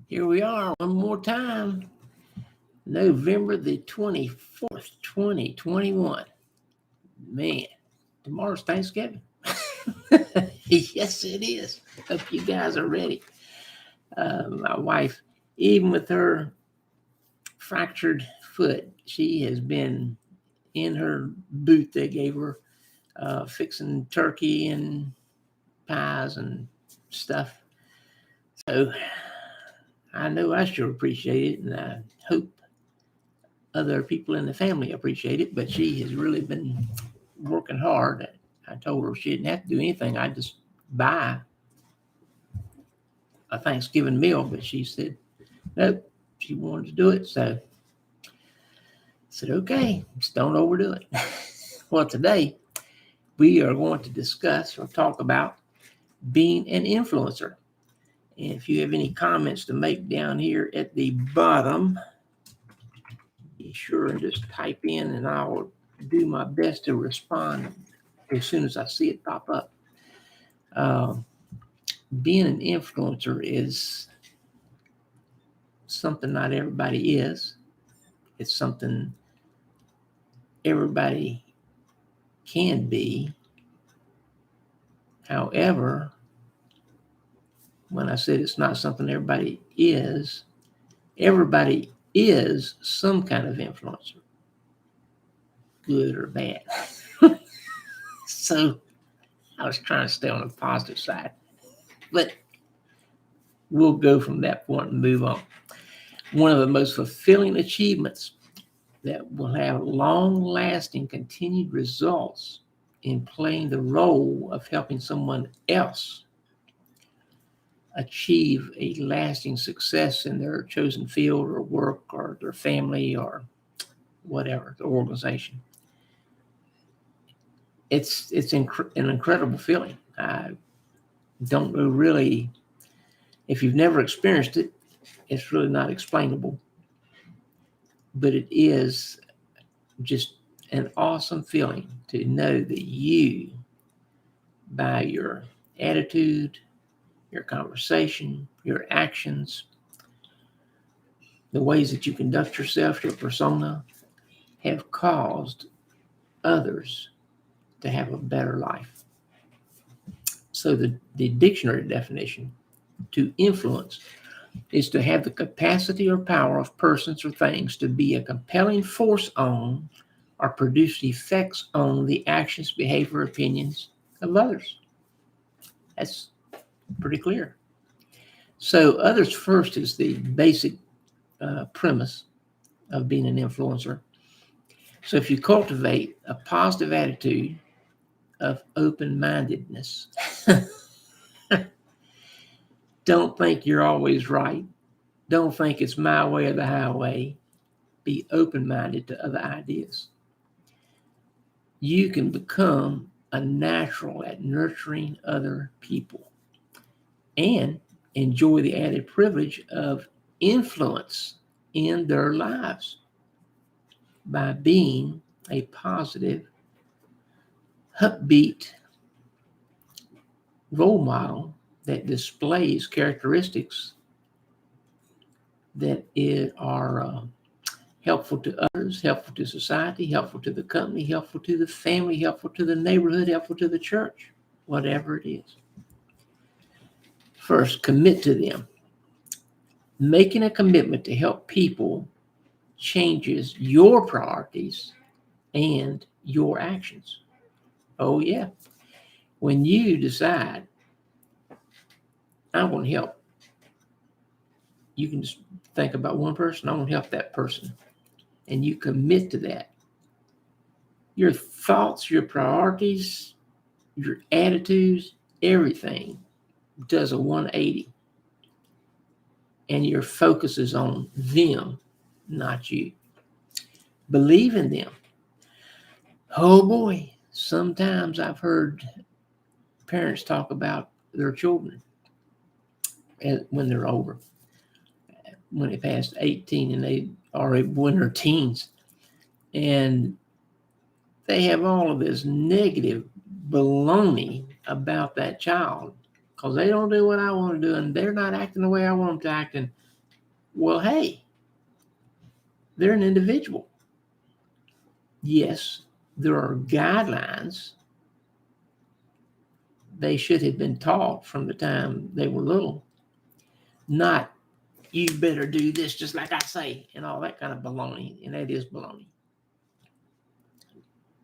Here we are one more time, November the 24th, 2021. Man, tomorrow's Thanksgiving. Yes, it is. Hope you guys are ready. My wife, even with her fractured foot, she has been in her boot they gave her, fixing turkey and pies and stuff. So I know I sure appreciate it, and I hope other people in the family appreciate it. But she has really been working hard. I told her she didn't have to do anything. I just buy a Thanksgiving meal, but she said nope. She wanted to do it, so I said okay. Just don't overdo it. Well, today we are going to discuss or talk about being an influencer. And if you have any comments to make down here at the bottom, be sure and just type in, and I will do my best to respond as soon as I see it pop up. Um, Being an influencer is something not everybody is. It's something everybody can be. However, when I said it's not something everybody is some kind of influencer, good or bad. So I was trying to stay on the positive side, but we'll go from that point and move on. One of the most fulfilling achievements that will have long lasting continued results in playing the role of helping someone else achieve a lasting success in their chosen field or work or their family or whatever, the organization. An incredible feeling. I don't know really, if you've never experienced it, it's really not explainable, but it is just an awesome feeling to know that you, by your attitude, your conversation, your actions, the ways that you conduct yourself, your persona, have caused others to have a better life. So the dictionary definition to influence is to have the capacity or power of persons or things to be a compelling force on or produce effects on the actions, behavior, opinions of others. That's pretty clear. So others first is the basic premise of being an influencer. So if you cultivate a positive attitude of open-mindedness, don't think you're always right. Don't think it's my way or the highway. Be open-minded to other ideas. You can become a natural at nurturing other people and enjoy the added privilege of influence in their lives by being a positive, upbeat role model that displays characteristics that are helpful to others, helpful to society, helpful to the company, helpful to the family, helpful to the neighborhood, helpful to the church, whatever it is. First, commit to them. Making a commitment to help people changes your priorities and your actions. Oh, yeah. When you decide, I want to help, you can just think about one person, I want to help that person. And you commit to that. Your thoughts, your priorities, your attitudes, everything does a 180. And your focus is on them, not you. Believe in them. Oh boy, sometimes I've heard parents talk about their children when they're older, when they passed 18 and they already in their teens. And they have all of this negative baloney about that child because they don't do what I want to do and they're not acting the way I want them to act. And Well, hey, they're an individual. Yes, there are guidelines they should have been taught from the time they were little. Not, you better do this just like I say, and all that kind of baloney. And that is baloney.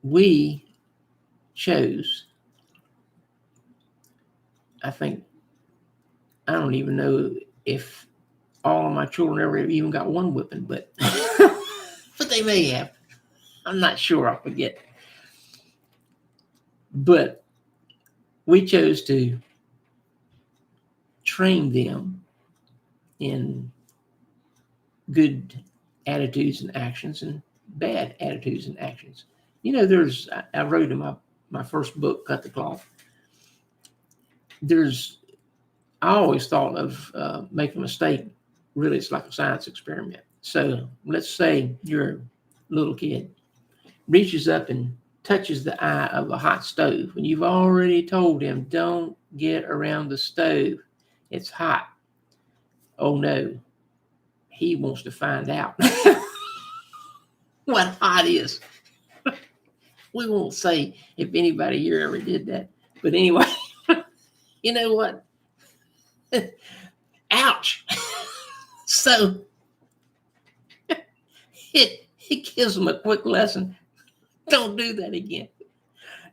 We chose, I think, I don't even know if all of my children ever even got one whipping, but but they may have. I'm not sure. I forget. But we chose to train them in good attitudes and actions and bad attitudes and actions. You know, I wrote in my first book, Cut the Cloth. I always thought of making a mistake. Really, it's like a science experiment. So let's say your little kid reaches up and touches the eye of a hot stove, and you've already told him, don't get around the stove. It's hot. Oh no, he wants to find out what hot is. We won't say if anybody here ever did that. But anyway, you know what? Ouch. So it gives them a quick lesson. Don't do that again.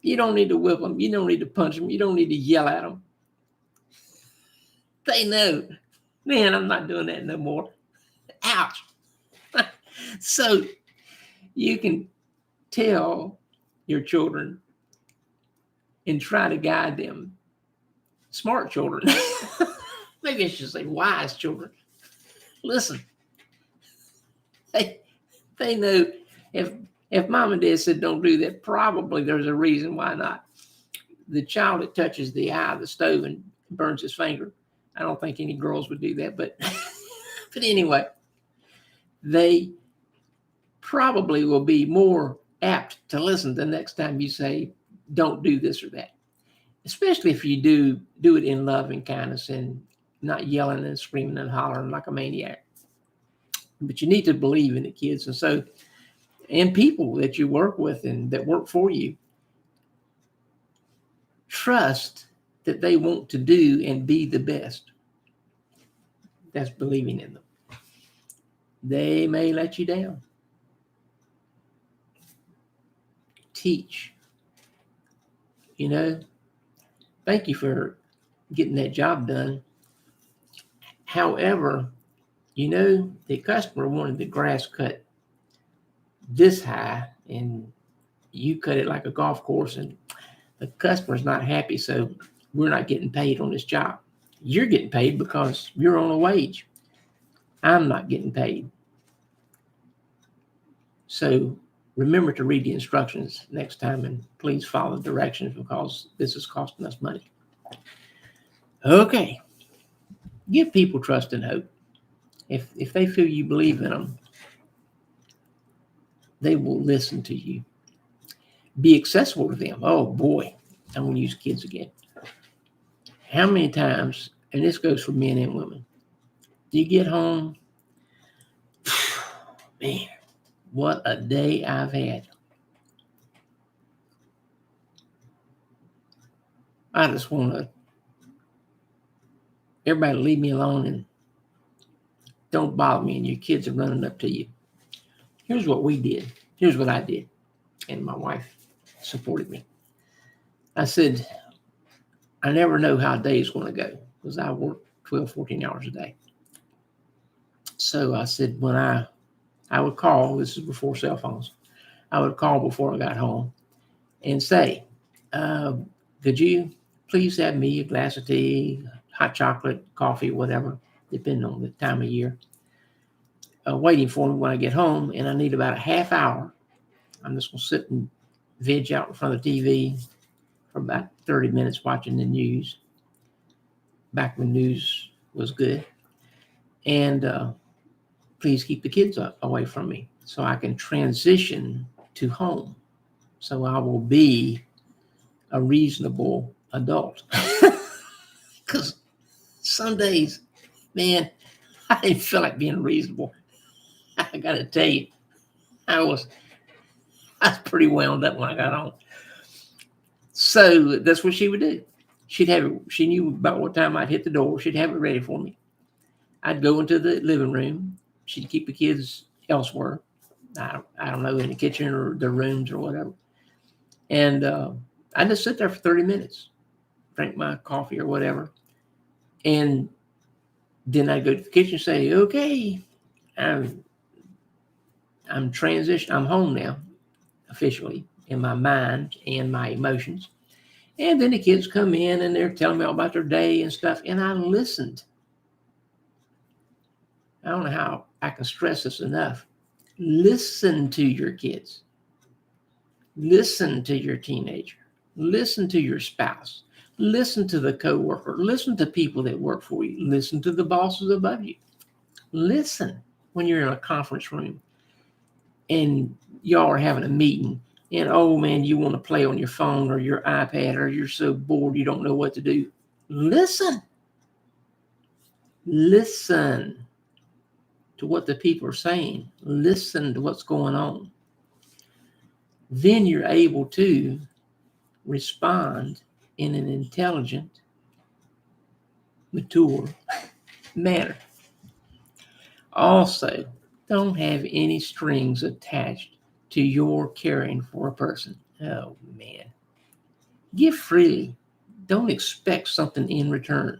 You don't need to whip them. You don't need to punch them. You don't need to yell at them. They know, man, I'm not doing that no more. Ouch. So you can tell your children and try to guide them. Smart children. Maybe I should say wise children. Listen, they know if mom and dad said don't do that, probably there's a reason why not. The child that touches the eye of the stove and burns his finger, I don't think any girls would do that, but anyway, they probably will be more apt to listen the next time you say don't do this or that, especially if you do it in love and kindness and not yelling and screaming and hollering like a maniac. But you need to believe in the kids, and people that you work with and that work for you. Trust that they want to do and be the best. That's believing in them. They may let you down. Teach. You know, thank you for getting that job done. However, you know, the customer wanted the grass cut this high and you cut it like a golf course, and the customer's not happy, so we're not getting paid on this job. You're getting paid because you're on a wage. I'm not getting paid. So remember to read the instructions next time, and please follow the directions because this is costing us money. Okay. Give people trust and hope. If they feel you believe in them, they will listen to you. Be accessible to them. Oh boy, I'm going to use kids again. How many times, and this goes for men and women, do you get home? Man, what a day I've had. I just want everybody to leave me alone and don't bother me, and your kids are running up to you. Here's what we did. Here's what I did. And my wife supported me. I said, I never know how a day is going to go because I work 12, 14 hours a day. So I said, when I would call, this is before cell phones, I would call before I got home and say, could you please have me a glass of tea, hot chocolate, coffee, whatever, depending on the time of year, waiting for me when I get home. And I need about a half hour. I'm just going to sit and veg out in front of the TV for about 30 minutes watching the news, back when news was good. And please keep the kids away from me so I can transition to home. So I will be a reasonable adult. Because some days, man, I didn't feel like being reasonable. I got to tell you, I was pretty wound up when I got home. So that's what she would do. She'd have it. She knew about what time I'd hit the door. She'd have it ready for me. I'd go into the living room. She'd keep the kids elsewhere. I don't know, in the kitchen or their rooms or whatever. And I just sit there for 30 minutes, drink my coffee or whatever. And then I'd go to the kitchen and say, okay, I'm transitioned. I'm home now, officially, in my mind and my emotions. And then the kids come in and they're telling me all about their day and stuff. And I listened. I don't know how I can stress this enough. Listen to your kids. Listen to your teenager. Listen to your spouse. Listen to the coworker. Listen to people that work for you. Listen to the bosses above you. Listen when you're in a conference room and y'all are having a meeting and, oh man, you want to play on your phone or your iPad or you're so bored you don't know what to do. Listen. Listen to what the people are saying. Listen to what's going on. Then you're able to respond in an intelligent, mature manner. Also, don't have any strings attached to your caring for a person. Oh, man. Give freely. Don't expect something in return.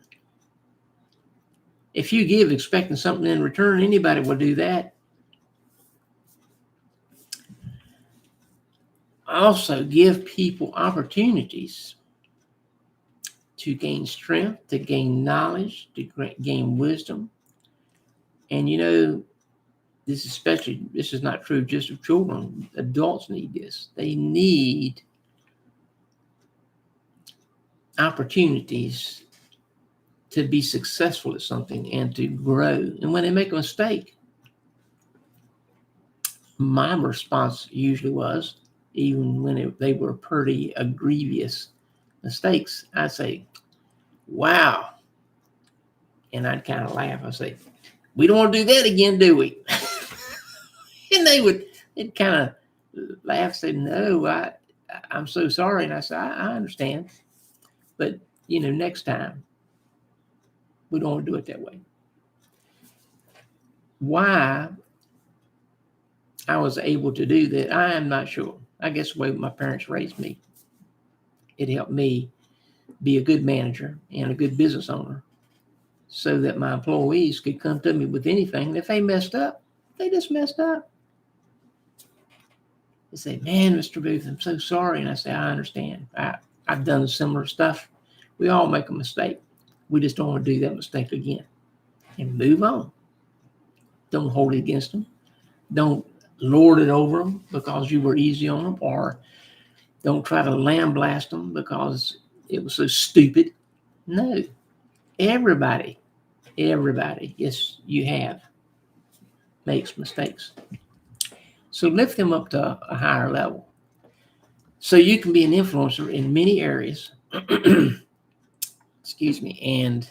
If you give expecting something in return, anybody will do that. Also, give people opportunities to gain strength, to gain knowledge, to gain wisdom. And this is not true just of children. Adults need this. They need opportunities to be successful at something and to grow. And when they make a mistake, my response usually was, even when they were pretty grievous mistakes, I'd say, wow. And I'd kind of laugh. I'd say, we don't want to do that again, do we? And they'd kind of laugh, say, no, I'm so sorry. And I said, I understand. But, next time, we don't want to do it that way. Why I was able to do that, I am not sure. I guess the way my parents raised me, it helped me be a good manager and a good business owner so that my employees could come to me with anything. If they messed up, they just messed up. They say, man, Mr. Booth, I'm so sorry. And I say, I understand. I've done similar stuff. We all make a mistake. We just don't want to do that mistake again. And move on. Don't hold it against them. Don't lord it over them because you were easy on them, or don't try to lambaste them because it was so stupid. No. Everybody, yes, you have, makes mistakes. So lift them up to a higher level. So you can be an influencer in many areas. Excuse me. And,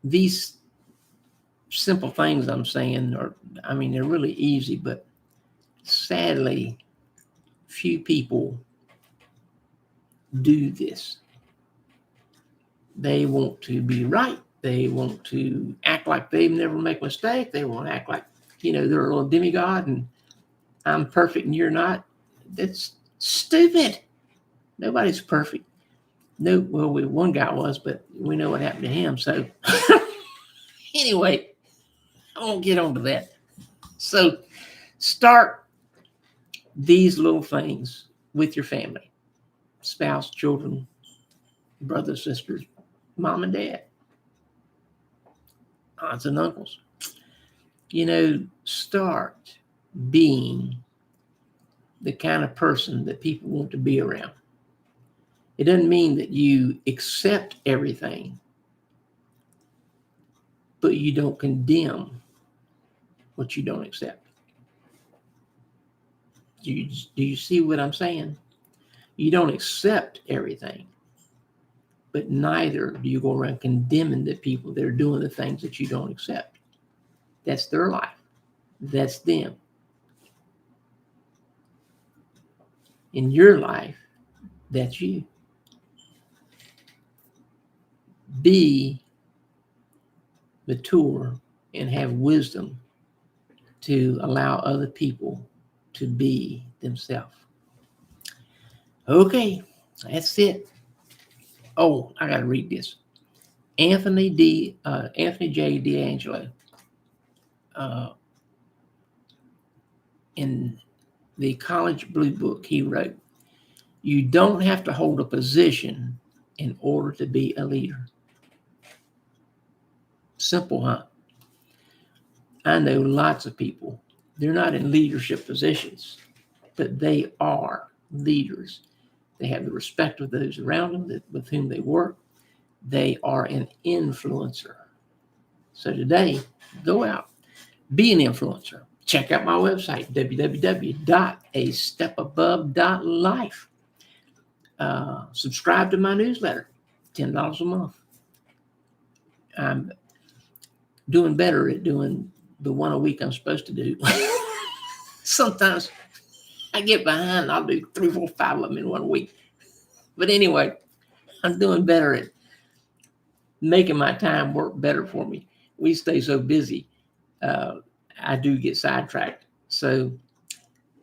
these simple things I'm saying they're really easy, but sadly, few people do this. They want to be right. They want to act like they never make a mistake. They want to act like, they're a little demigod and I'm perfect and you're not. That's stupid. Nobody's perfect. No, well, one guy was, but we know what happened to him. So anyway, I won't get on to that. So start these little things with your family, spouse, children, brothers, sisters, mom and dad, aunts and uncles. Start being the kind of person that people want to be around. It doesn't mean that you accept everything, but you don't condemn what you don't accept. Do you see what I'm saying? You don't accept everything, but neither do you go around condemning the people that are doing the things that you don't accept. That's their life. That's them. In your life, that's you. Be mature and have wisdom to allow other people to be themselves. Okay, that's it. Oh, I got to read this. Anthony J. D'Angelo, in the College Blue Book, he wrote, "You don't have to hold a position in order to be a leader." Simple, huh? I know lots of people, they're not in leadership positions, but they are leaders. They have the respect of those around them with whom they work. They are an influencer. So today, go out, be an influencer. Check out my website, www.astepabove.life. Subscribe to my newsletter, $10 a month. I'm doing better at doing the one a week I'm supposed to do. Sometimes I get behind. I'll do 3, 4, 5 of them in 1 week. But anyway, I'm doing better at making my time work better for me. We stay so busy. I do get sidetracked. So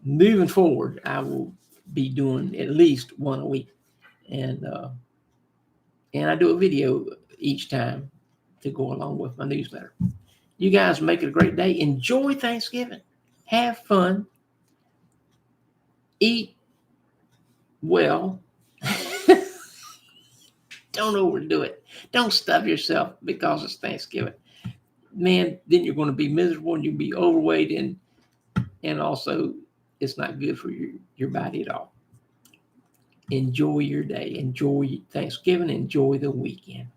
moving forward, I will be doing at least 1 a week. And I do a video each time to go along with my newsletter. You guys make it a great day. Enjoy Thanksgiving. Have fun. Eat well. Don't overdo it. Don't stuff yourself because it's Thanksgiving. Man, then you're going to be miserable and you'll be overweight, and also it's not good for your body at all. Enjoy your day. Enjoy Thanksgiving. Enjoy the weekend.